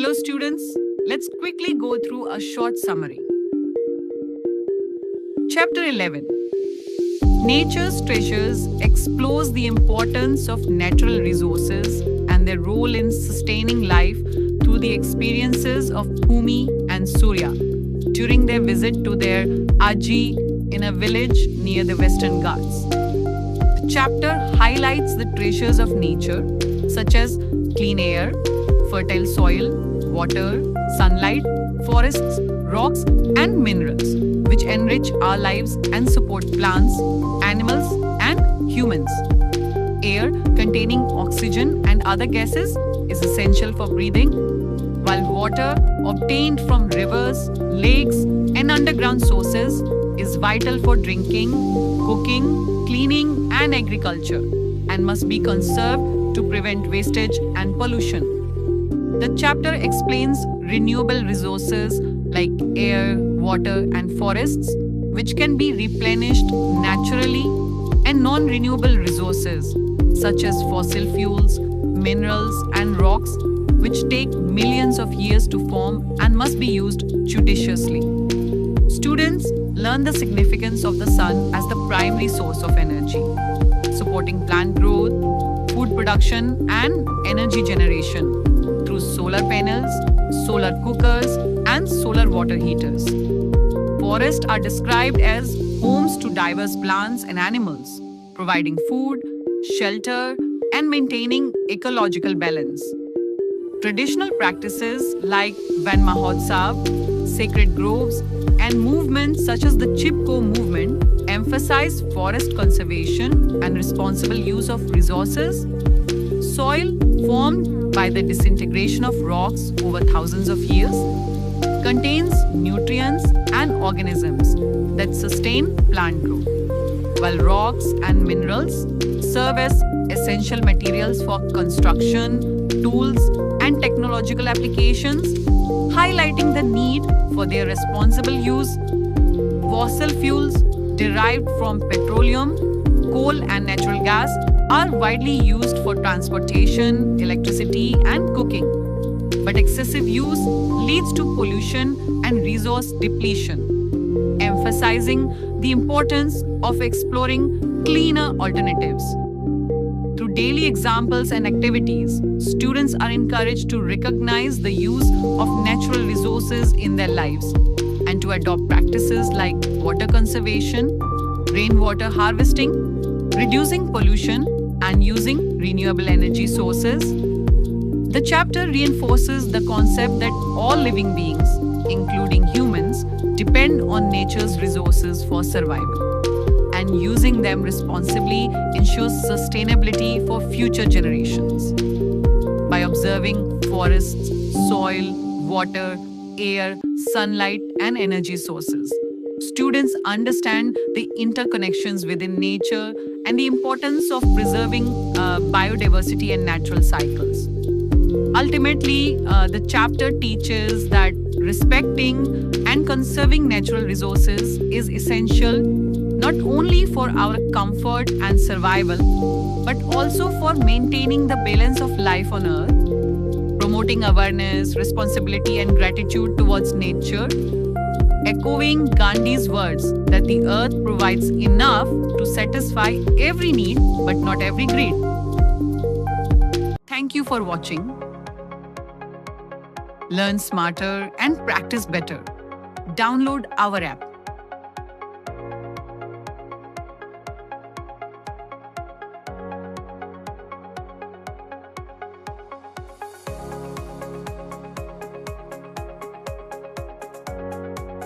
Hello students, let's quickly go through a short summary. Chapter 11. Nature's Treasures explores the importance of natural resources and their role in sustaining life through the experiences of Bhumi and Surya during their visit to their Aji in a village near the Western Ghats. The chapter highlights the treasures of nature such as clean air, fertile soil, water, sunlight, forests, rocks, and minerals, which enrich our lives and support plants, animals, and humans. Air containing oxygen and other gases is essential for breathing, while water obtained from rivers, lakes, and underground sources is vital for drinking, cooking, cleaning, and agriculture, and must be conserved to prevent wastage and pollution. The chapter explains renewable resources like air, water, and forests, which can be replenished naturally, and non-renewable resources such as fossil fuels, minerals, and rocks, which take millions of years to form and must be used judiciously. Students learn the significance of the sun as the primary source of energy, supporting plant growth, food production, and energy generation through solar panels, solar cookers, and solar water heaters. Forests are described as homes to diverse plants and animals, providing food, shelter, and maintaining ecological balance. Traditional practices like Van Mahotsav, sacred groves, and movements such as the Chipko movement emphasize forest conservation and responsible use of resources. Soil formed by the disintegration of rocks over thousands of years contains nutrients and organisms that sustain plant growth, while rocks and minerals serve as essential materials for construction, tools, and technological applications, highlighting the need for their responsible use. Fossil fuels derived from petroleum, coal, and natural gas are widely used for transportation, electricity, and cooking. But excessive use leads to pollution and resource depletion, emphasizing the importance of exploring cleaner alternatives. Through daily examples and activities, students are encouraged to recognize the use of natural resources in their lives and to adopt practices like water conservation, rainwater harvesting, reducing pollution, and using renewable energy sources. The chapter reinforces the concept that all living beings, including humans, depend on nature's resources for survival, and using them responsibly ensures sustainability for future generations. By observing forests, soil, water, air, sunlight, and energy sources, students understand the interconnections within nature and the importance of preserving biodiversity and natural cycles. Ultimately, the chapter teaches that respecting and conserving natural resources is essential not only for our comfort and survival, but also for maintaining the balance of life on Earth, promoting awareness, responsibility, and gratitude towards nature, echoing Gandhi's words that the earth provides enough to satisfy every need but not every greed. Thank you for watching. Learn smarter and practice better. Download our app.